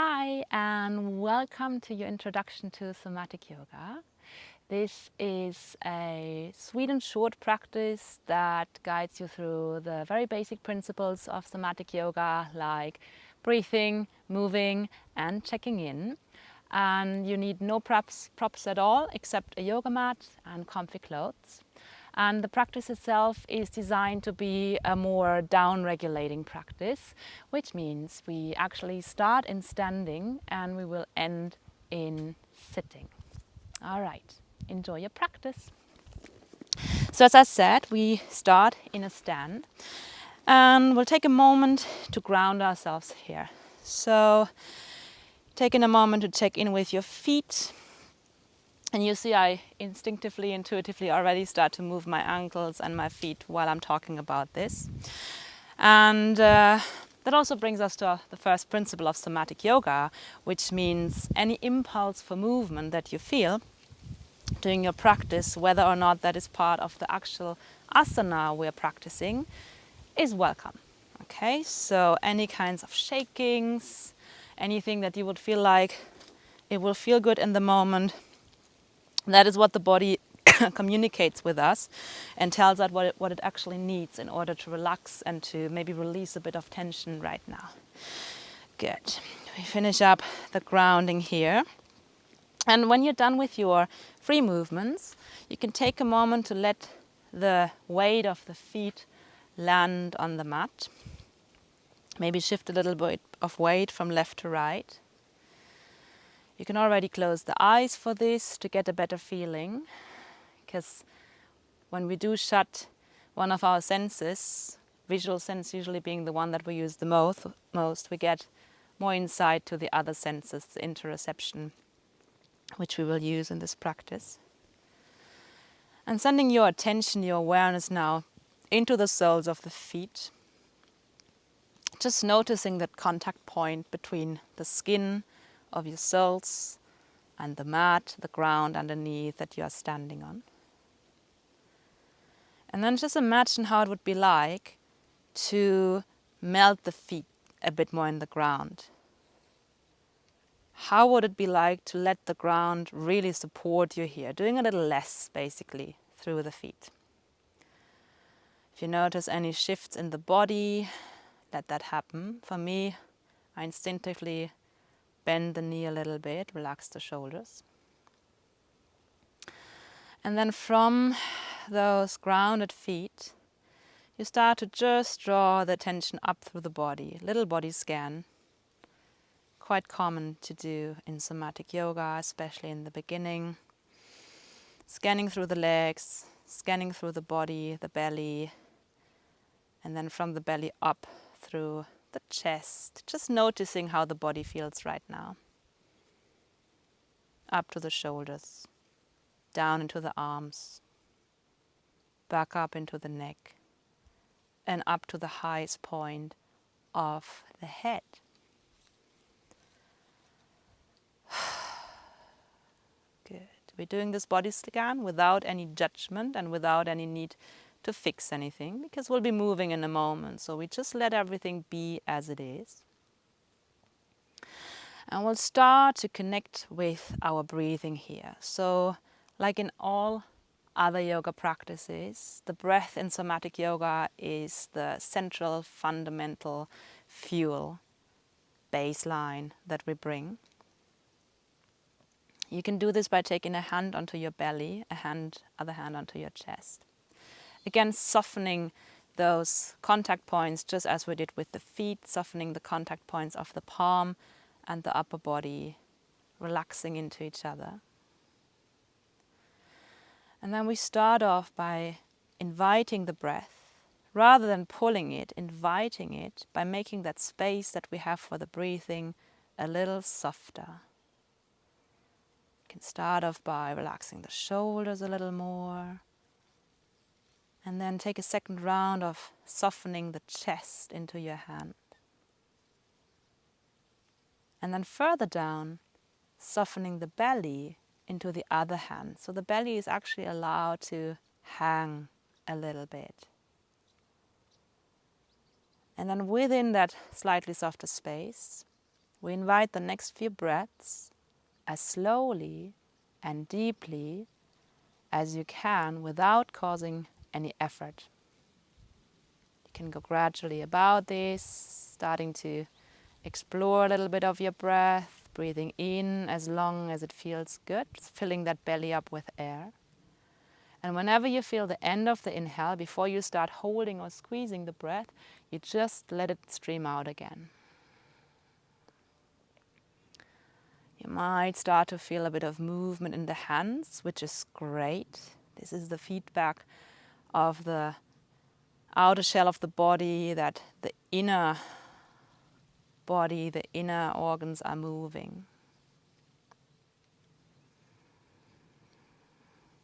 Hi, and welcome to your introduction to Somatic Yoga. This is a sweet and short practice that guides you through the very basic principles of Somatic Yoga, like breathing, moving, and checking in. And you need no props at all except a yoga mat and comfy clothes. And the practice itself is designed to be a more down-regulating practice, which means we actually start in standing and we will end in sitting. All right, enjoy your practice. So as I said, we start in a stand and we'll take a moment to ground ourselves here. So taking a moment to check in with your feet. And you see I instinctively, intuitively already start to move my ankles and my feet while I'm talking about this. And that also brings us to the first principle of Somatic Yoga, which means any impulse for movement that you feel during your practice, whether or not that is part of the actual asana we're practicing, is welcome. Okay, so any kinds of shakings, anything that you would feel like it will feel good in the moment, that is what the body communicates with us and tells us what it actually needs in order to relax and to maybe release a bit of tension right now. Good. We finish up the grounding here. And when you're done with your free movements, you can take a moment to let the weight of the feet land on the mat. Maybe shift a little bit of weight from left to right. You can already close the eyes for this to get a better feeling, because when we do shut one of our senses, visual sense usually being the one that we use the most, we get more insight to the other senses, the interoception, which we will use in this practice. And sending your attention, your awareness now into the soles of the feet, just noticing that contact point between the skin of your soles and the mat, the ground underneath that you are standing on. And then just imagine how it would be like to melt the feet a bit more in the ground. How would it be like to let the ground really support you here, doing a little less basically through the feet. If you notice any shifts in the body, let that happen. For me, I instinctively bend the knee a little bit, relax the shoulders. And then from those grounded feet, you start to just draw the attention up through the body, little body scan. Quite common to do in Somatic Yoga, especially in the beginning. Scanning through the legs, scanning through the body, the belly, and then from the belly up through the chest, just noticing how the body feels right now. Up to the shoulders, down into the arms, back up into the neck, and up to the highest point of the head. Good. We're doing this body scan without any judgment and without any need to fix anything, because we'll be moving in a moment. So we just let everything be as it is. And we'll start to connect with our breathing here. So like in all other yoga practices, the breath in Somatic Yoga is the central fundamental fuel, baseline that we bring. You can do this by taking a hand onto your belly, other hand onto your chest. Again, softening those contact points just as we did with the feet, softening the contact points of the palm and the upper body, relaxing into each other. And then we start off by inviting the breath, rather than pulling it, inviting it by making that space that we have for the breathing a little softer. You can start off by relaxing the shoulders a little more, and then take a second round of softening the chest into your hand. And then further down, softening the belly into the other hand. So the belly is actually allowed to hang a little bit. And then within that slightly softer space, we invite the next few breaths as slowly and deeply as you can without causing any effort. You can go gradually about this, starting to explore a little bit of your breath, breathing in as long as it feels good, filling that belly up with air. And whenever you feel the end of the inhale, before you start holding or squeezing the breath, you just let it stream out again. You might start to feel a bit of movement in the hands, which is great. This is the feedback of the outer shell of the body, that the inner body, the inner organs are moving.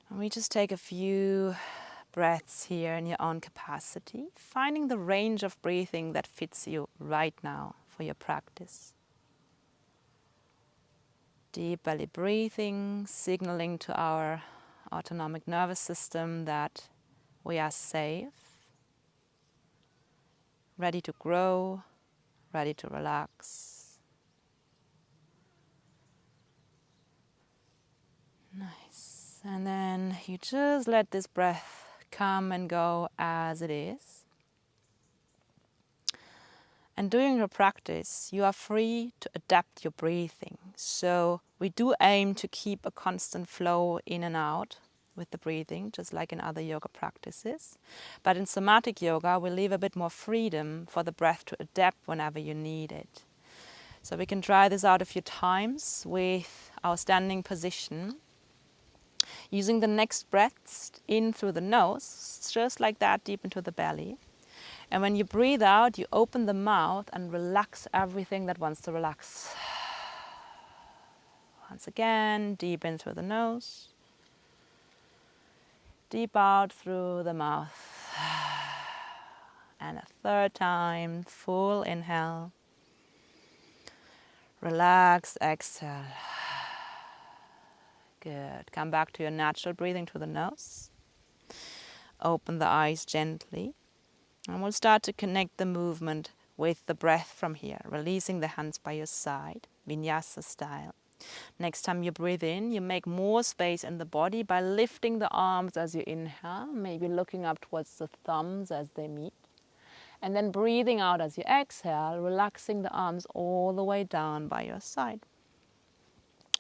And we just take a few breaths here in your own capacity, finding the range of breathing that fits you right now for your practice. Deep belly breathing, signaling to our autonomic nervous system that we are safe, ready to grow, ready to relax. Nice. And then you just let this breath come and go as it is. And during your practice, you are free to adapt your breathing. So we do aim to keep a constant flow in and out with the breathing, just like in other yoga practices. But in somatic yoga, we leave a bit more freedom for the breath to adapt whenever you need it. So we can try this out a few times with our standing position, using the next breaths in through the nose, just like that, deep into the belly. And when you breathe out, you open the mouth and relax everything that wants to relax. Once again, deep in through the nose. Deep out through the mouth. And a third time, full inhale. Relax, exhale. Good. Come back to your natural breathing through the nose. Open the eyes gently. And we'll start to connect the movement with the breath from here, releasing the hands by your side, vinyasa style. Next time you breathe in, you make more space in the body by lifting the arms as you inhale, maybe looking up towards the thumbs as they meet. And then breathing out as you exhale, relaxing the arms all the way down by your side.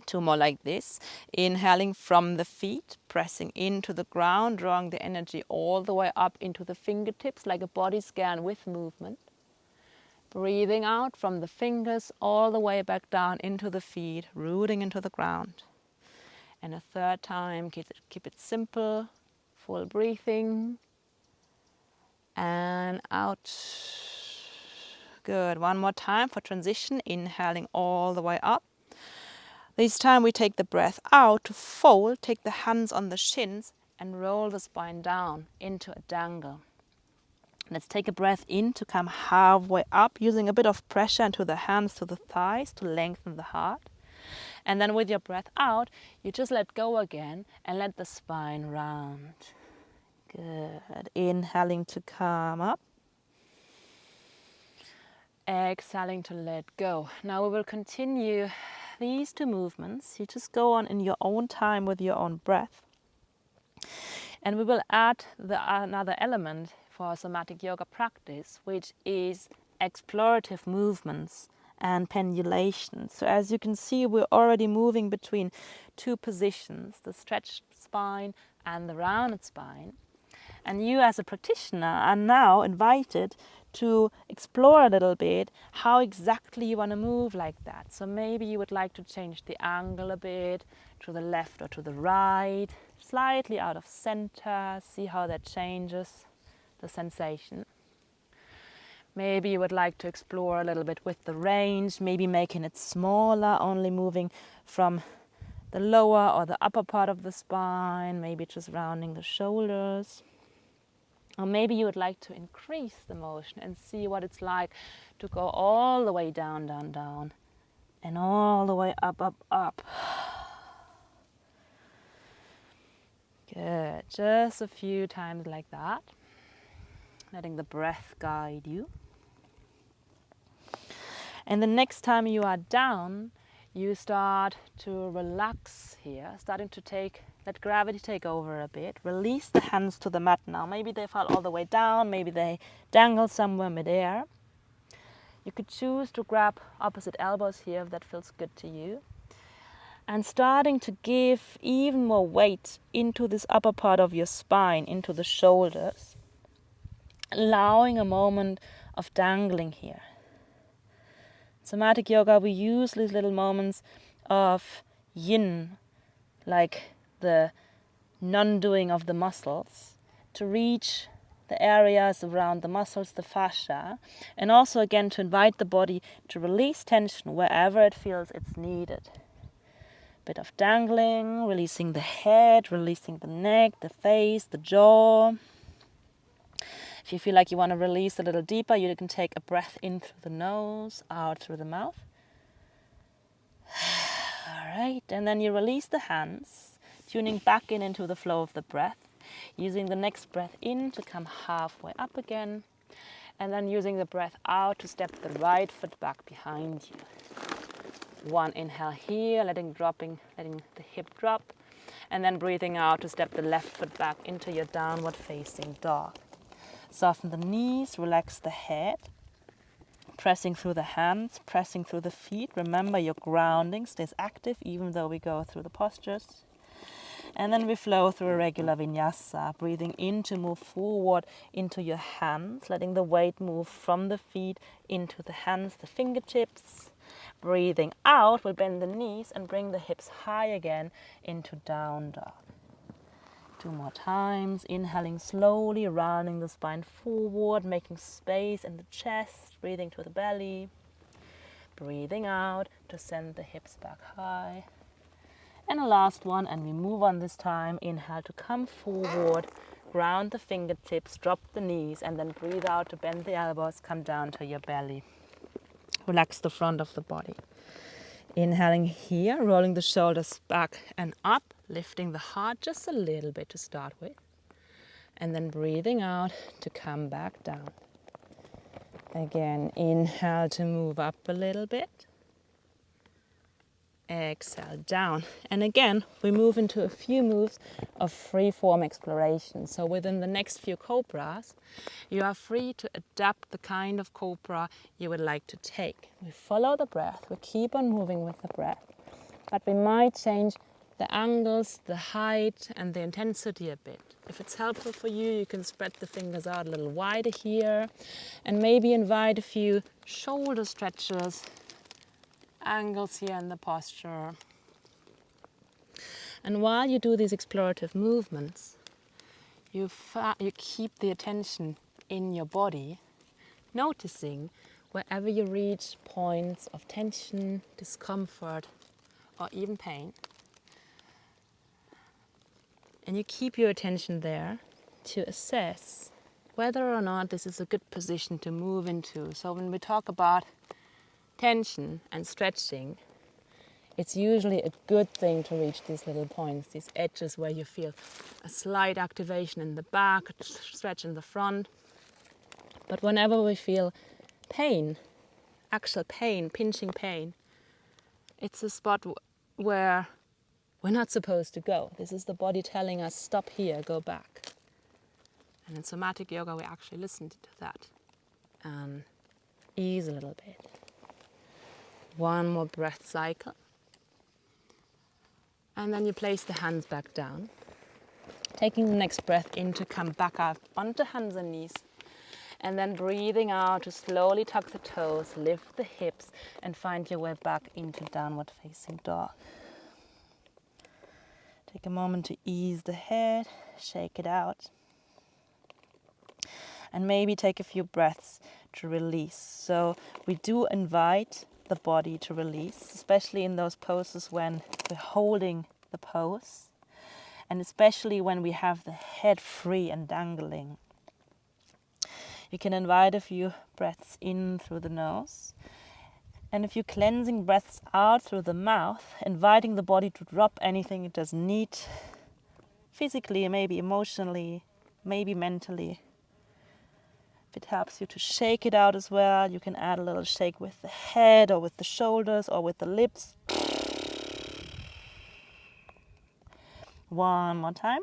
Two more like this. Inhaling from the feet, pressing into the ground, drawing the energy all the way up into the fingertips like a body scan with movement. Breathing out from the fingers all the way back down into the feet, rooting into the ground. And a third time, keep it simple, full breathing. And out. Good. One more time for transition, inhaling all the way up. This time we take the breath out to fold, take the hands on the shins and roll the spine down into a dangle. Let's take a breath in to come halfway up, using a bit of pressure into the hands to the thighs to lengthen the heart. And then with your breath out, you just let go again and let the spine round. Good. Inhaling to come up. Exhaling to let go. Now we will continue these two movements. You just go on in your own time with your own breath. And we will add another element for our somatic yoga practice, which is explorative movements and pendulation. So as you can see, we're already moving between two positions, the stretched spine and the rounded spine. And you as a practitioner are now invited to explore a little bit how exactly you want to move like that. So maybe you would like to change the angle a bit to the left or to the right, slightly out of center, see how that changes the sensation. Maybe you would like to explore a little bit with the range, maybe making it smaller, only moving from the lower or the upper part of the spine, maybe just rounding the shoulders. Or maybe you would like to increase the motion and see what it's like to go all the way down, down, down, and all the way up, up, up. Good. Just a few times like that. Letting the breath guide you. And the next time you are down, you start to relax here, starting to let gravity take over a bit. Release the hands to the mat now. Maybe they fall all the way down, maybe they dangle somewhere midair. You could choose to grab opposite elbows here if that feels good to you. And starting to give even more weight into this upper part of your spine, into the shoulders. Allowing a moment of dangling here. Somatic yoga, we use these little moments of yin, like the non-doing of the muscles, to reach the areas around the muscles, the fascia, and also again to invite the body to release tension wherever it feels it's needed. Bit of dangling, releasing the head, releasing the neck, the face, the jaw. If you feel like you want to release a little deeper, you can take a breath in through the nose, out through the mouth. All right, and then you release the hands, tuning back into the flow of the breath, using the next breath in to come halfway up again, and then using the breath out to step the right foot back behind you. One inhale here, letting the hip drop, and then breathing out to step the left foot back into your downward facing dog. Soften the knees, relax the head, pressing through the hands, pressing through the feet. Remember your grounding stays active even though we go through the postures. And then we flow through a regular vinyasa, breathing in to move forward into your hands, letting the weight move from the feet into the hands, the fingertips. Breathing out, we'll bend the knees and bring the hips high again into down dog. 2 more times, inhaling slowly, rounding the spine forward, making space in the chest, breathing to the belly. Breathing out to send the hips back high. And a last one, and we move on this time. Inhale to come forward, ground the fingertips, drop the knees, and then breathe out to bend the elbows, come down to your belly. Relax the front of the body. Inhaling here, rolling the shoulders back and up, lifting the heart just a little bit to start with. And then breathing out to come back down. Again, inhale to move up a little bit. Exhale, down. And again, we move into a few moves of free-form exploration. So within the next few Cobras, you are free to adapt the kind of Cobra you would like to take. We follow the breath, we keep on moving with the breath, but we might change the angles, the height, and the intensity a bit. If it's helpful for you, you can spread the fingers out a little wider here, and maybe invite a few shoulder stretches, angles here in the posture. And while you do these explorative movements, you keep the attention in your body, noticing wherever you reach points of tension, discomfort, or even pain. And you keep your attention there to assess whether or not this is a good position to move into. So when we talk about tension and stretching, it's usually a good thing to reach these little points, these edges where you feel a slight activation in the back, a stretch in the front. But whenever we feel pain, actual pain, pinching pain, it's a spot where we're not supposed to go. This is the body telling us, stop here, go back. And in Somatic Yoga, we actually listen to that and ease a little bit. One more breath cycle. And then you place the hands back down. Taking the next breath in to come back up onto hands and knees. And then breathing out to slowly tuck the toes, lift the hips, and find your way back into downward facing dog. Take a moment to ease the head, shake it out. And maybe take a few breaths to release. So we do invite the body to release, especially in those poses when we're holding the pose, and especially when we have the head free and dangling. You can invite a few breaths in through the nose, and a few cleansing breaths out through the mouth, inviting the body to drop anything it doesn't need, physically, maybe emotionally, maybe mentally. If it helps you to shake it out as well, you can add a little shake with the head or with the shoulders or with the lips. One more time.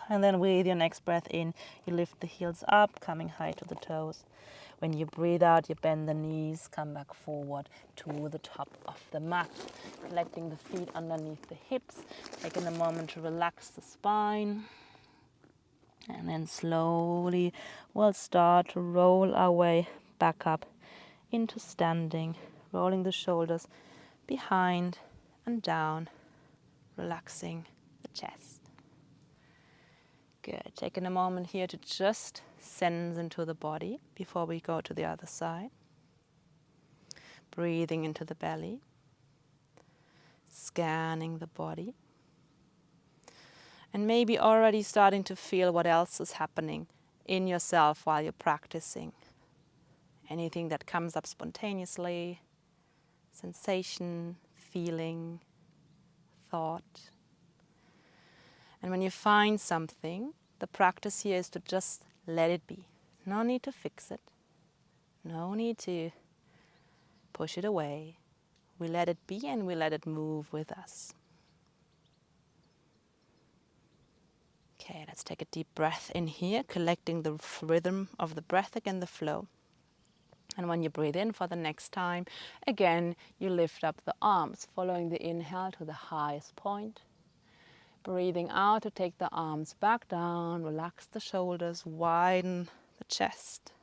And then with your next breath in, you lift the heels up, coming high to the toes. When you breathe out, you bend the knees, come back forward to the top of the mat, collecting the feet underneath the hips, taking a moment to relax the spine. And then slowly we'll start to roll our way back up into standing, rolling the shoulders behind and down, relaxing the chest. Good. Taking a moment here to just sense into the body before we go to the other side. Breathing into the belly, scanning the body, and maybe already starting to feel what else is happening in yourself while you're practicing. Anything that comes up spontaneously, sensation, feeling, thought. And when you find something, the practice here is to just let it be. No need to fix it. No need to push it away. We let it be and we let it move with us. Okay, let's take a deep breath in here, collecting the rhythm of the breath again, the flow. And when you breathe in for the next time, again, you lift up the arms, following the inhale to the highest point. Breathing out to take the arms back down, relax the shoulders, widen the chest.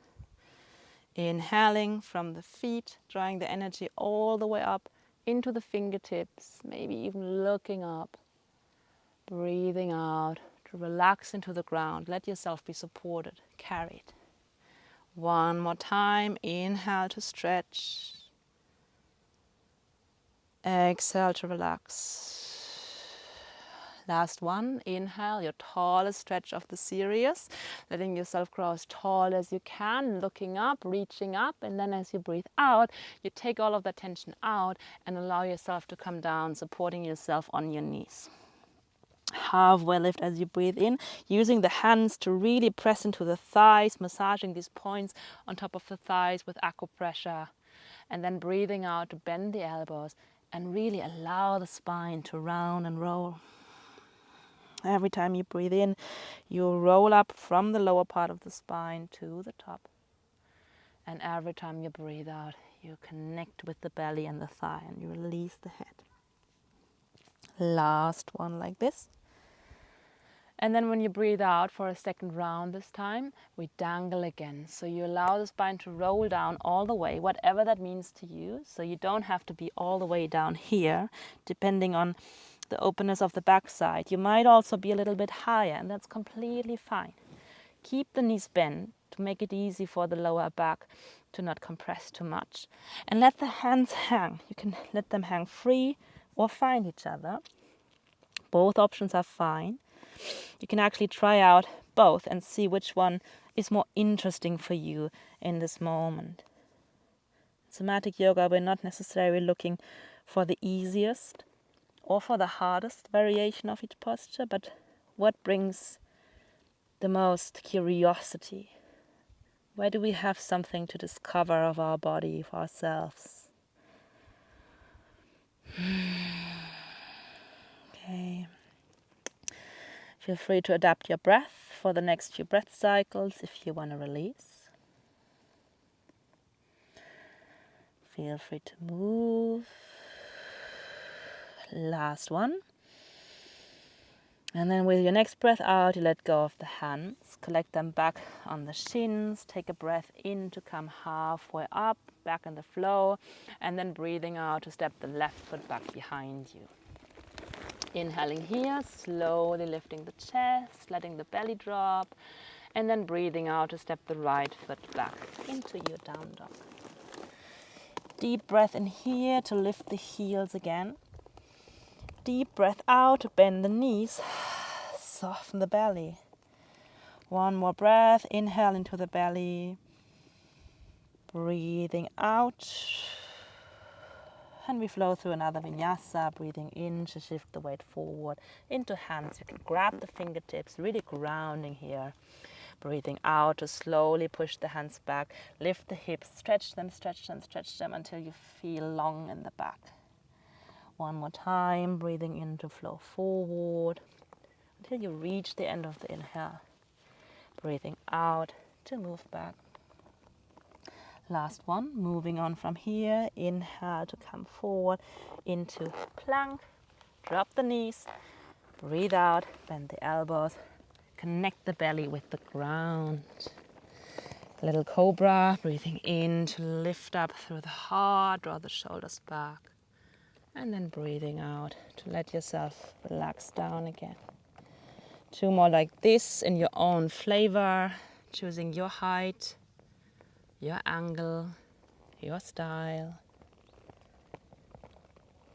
Inhaling from the feet, drawing the energy all the way up into the fingertips, maybe even looking up. Breathing out to relax into the ground. Let yourself be supported, carried. One more time, inhale to stretch. Exhale to relax. Last one, inhale, your tallest stretch of the series, letting yourself grow as tall as you can, looking up, reaching up, and then as you breathe out, you take all of that tension out and allow yourself to come down, supporting yourself on your knees. Halfway lift as you breathe in, using the hands to really press into the thighs, massaging these points on top of the thighs with acupressure, and then breathing out to bend the elbows and really allow the spine to round and roll. Every time you breathe in, you roll up from the lower part of the spine to the top. And every time you breathe out, you connect with the belly and the thigh and you release the head. Last one like this. And then when you breathe out for a second round this time, we dangle again. So you allow the spine to roll down all the way, whatever that means to you. So you don't have to be all the way down here, depending on the openness of the backside. You might also be a little bit higher, and that's completely fine. Keep the knees bent to make it easy for the lower back to not compress too much. And let the hands hang. You can let them hang free or find each other. Both options are fine. You can actually try out both and see which one is more interesting for you in this moment. In Somatic Yoga, we're not necessarily looking for the easiest or for the hardest variation of each posture, but what brings the most curiosity? Where do we have something to discover of our body, for ourselves? Okay. Feel free to adapt your breath for the next few breath cycles if you want to release. Feel free to move. Last one. And then with your next breath out, you let go of the hands. Collect them back on the shins. Take a breath in to come halfway up, back in the flow. And then breathing out to step the left foot back behind you. Inhaling here, slowly lifting the chest, letting the belly drop. And then breathing out to step the right foot back into your down dog. Deep breath in here to lift the heels again. Deep breath out to bend the knees, soften the belly. One more breath, inhale into the belly. Breathing out. And we flow through another vinyasa, breathing in to shift the weight forward into hands. You can grab the fingertips, really grounding here. Breathing out to slowly push the hands back, lift the hips, stretch them, stretch them, stretch them until you feel long in the back. One more time, breathing in to flow forward until you reach the end of the inhale. Breathing out to move back. Last one, moving on from here. Inhale to come forward into plank. Drop the knees. Breathe out, bend the elbows. Connect the belly with the ground. Little Cobra, breathing in to lift up through the heart, draw the shoulders back. And then breathing out to let yourself relax down again. 2 more like this in your own flavor, choosing your height, your angle, your style.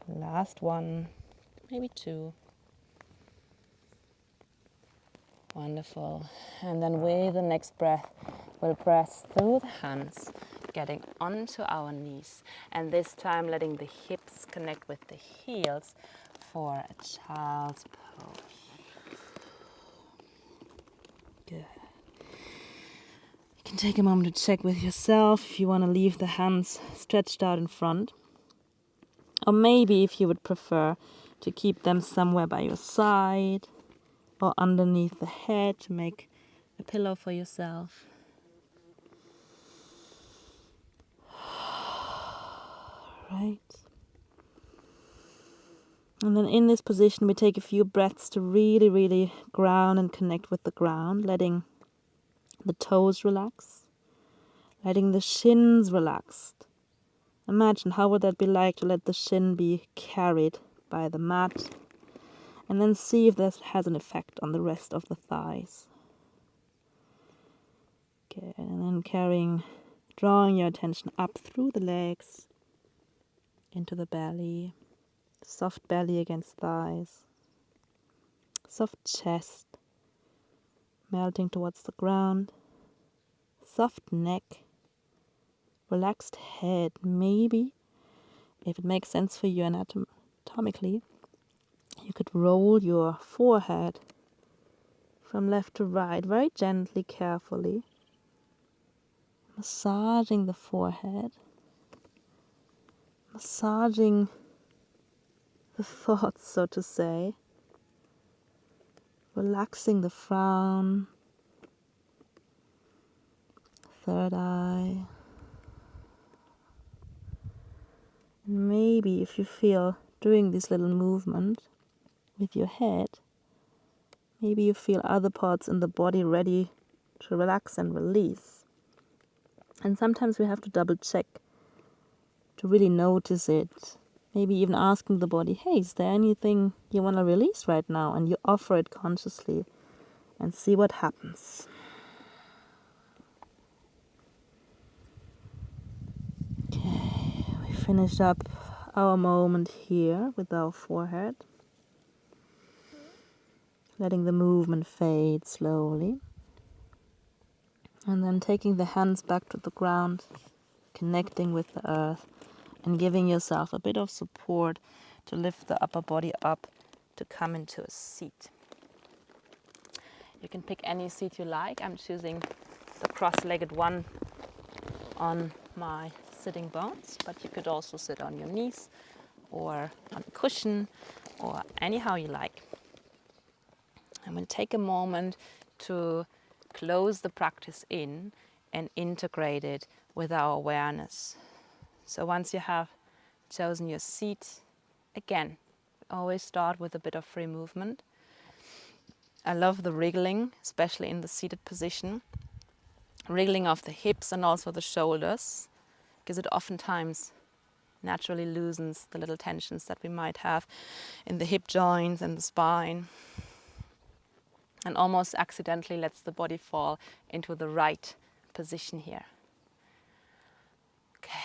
Last one, maybe 2. Wonderful. And then with the next breath, we'll press through the hands, getting onto our knees. And this time letting the hips connect with the heels for a child's pose. Good. You can take a moment to check with yourself if you want to leave the hands stretched out in front. Or maybe if you would prefer to keep them somewhere by your side or underneath the head to make a pillow for yourself. Right. And then in this position, we take a few breaths to really, really ground and connect with the ground, letting the toes relax, letting the shins relax. Imagine how would that be like to let the shin be carried by the mat, and then see if that has an effect on the rest of the thighs. Okay, and then drawing your attention up through the legs, into the belly, soft belly against thighs, soft chest, melting towards the ground, soft neck, relaxed head. Maybe, if it makes sense for you anatomically, you could roll your forehead from left to right, very gently, carefully, massaging the forehead, massaging the thoughts, so to say, relaxing the frown, third eye. And maybe if you feel doing this little movement with your head, maybe you feel other parts in the body ready to relax and release. And sometimes we have to double check to really notice it. Maybe even asking the body, hey, is there anything you want to release right now? And you offer it consciously and see what happens. Okay, we finished up our moment here with our forehead. Letting the movement fade slowly. And then taking the hands back to the ground, connecting with the earth, and giving yourself a bit of support to lift the upper body up to come into a seat. You can pick any seat you like. I'm choosing the cross-legged one on my sitting bones, but you could also sit on your knees or on a cushion or anyhow you like. I'm going to take a moment to close the practice in and integrate it with our awareness. So once you have chosen your seat, again, always start with a bit of free movement. I love the wriggling, especially in the seated position. Wriggling of the hips and also the shoulders, because it oftentimes naturally loosens the little tensions that we might have in the hip joints and the spine. And almost accidentally lets the body fall into the right position here. Okay,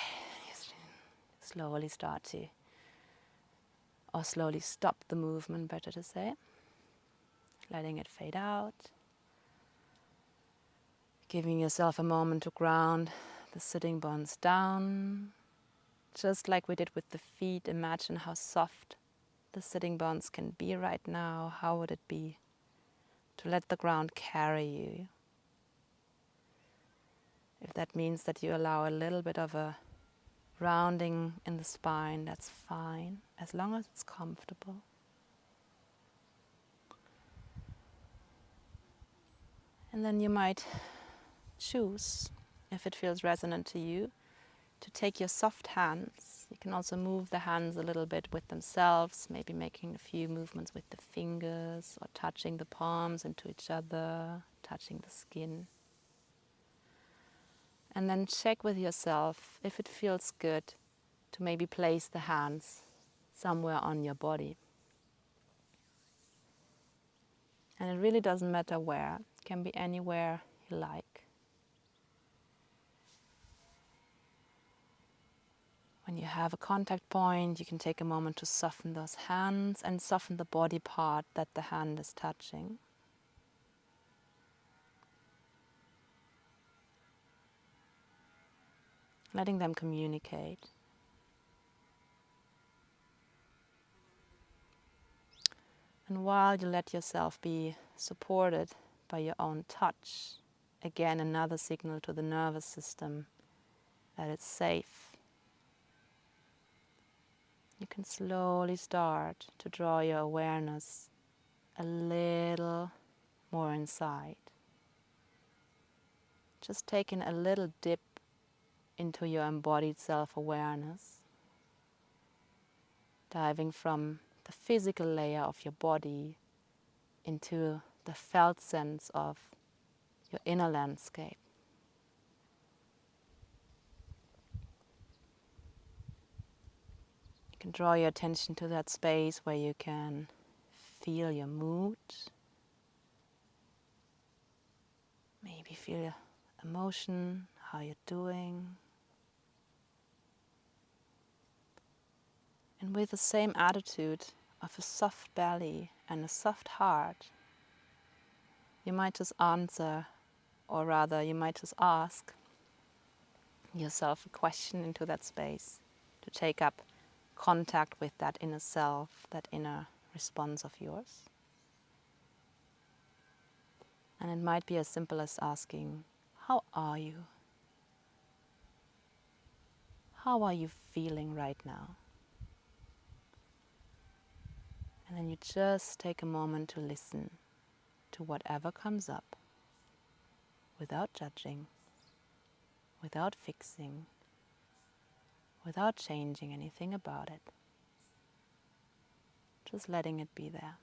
slowly slowly stop the movement, better to say. Letting it fade out. Giving yourself a moment to ground the sitting bones down. Just like we did with the feet, imagine how soft the sitting bones can be right now. How would it be to let the ground carry you? If that means that you allow a little bit of a rounding in the spine, that's fine, as long as it's comfortable. And then you might choose, if it feels resonant to you, to take your soft hands. You can also move the hands a little bit with themselves, maybe making a few movements with the fingers or touching the palms into each other, touching the skin. And then check with yourself if it feels good to maybe place the hands somewhere on your body. And it really doesn't matter where, it can be anywhere you like. When you have a contact point, you can take a moment to soften those hands and soften the body part that the hand is touching. Letting them communicate. And while you let yourself be supported by your own touch, again another signal to the nervous system that it's safe. You can slowly start to draw your awareness a little more inside. Just taking a little dip into your embodied self-awareness, diving from the physical layer of your body into the felt sense of your inner landscape. You can draw your attention to that space where you can feel your mood, maybe feel your emotion, how you're doing. And with the same attitude of a soft belly and a soft heart, you might just answer, or rather you might just ask yourself a question into that space to take up contact with that inner self, that inner response of yours. And it might be as simple as asking, how are you? How are you feeling right now? And then you just take a moment to listen to whatever comes up without judging, without fixing, without changing anything about it. Just letting it be there.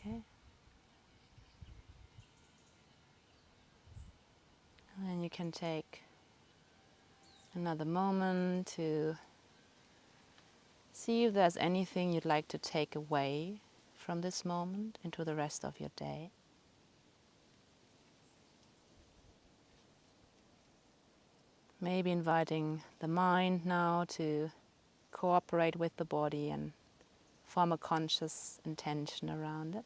Okay. And then you can take another moment to see if there's anything you'd like to take away from this moment into the rest of your day. Maybe inviting the mind now to cooperate with the body and form a conscious intention around it.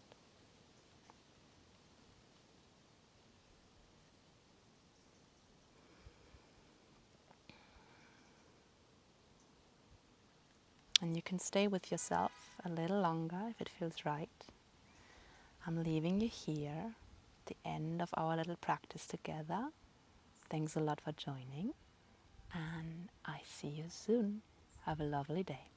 And you can stay with yourself a little longer if it feels right. I'm leaving you here at the end of our little practice together. Thanks a lot for joining, and I see you soon. Have a lovely day.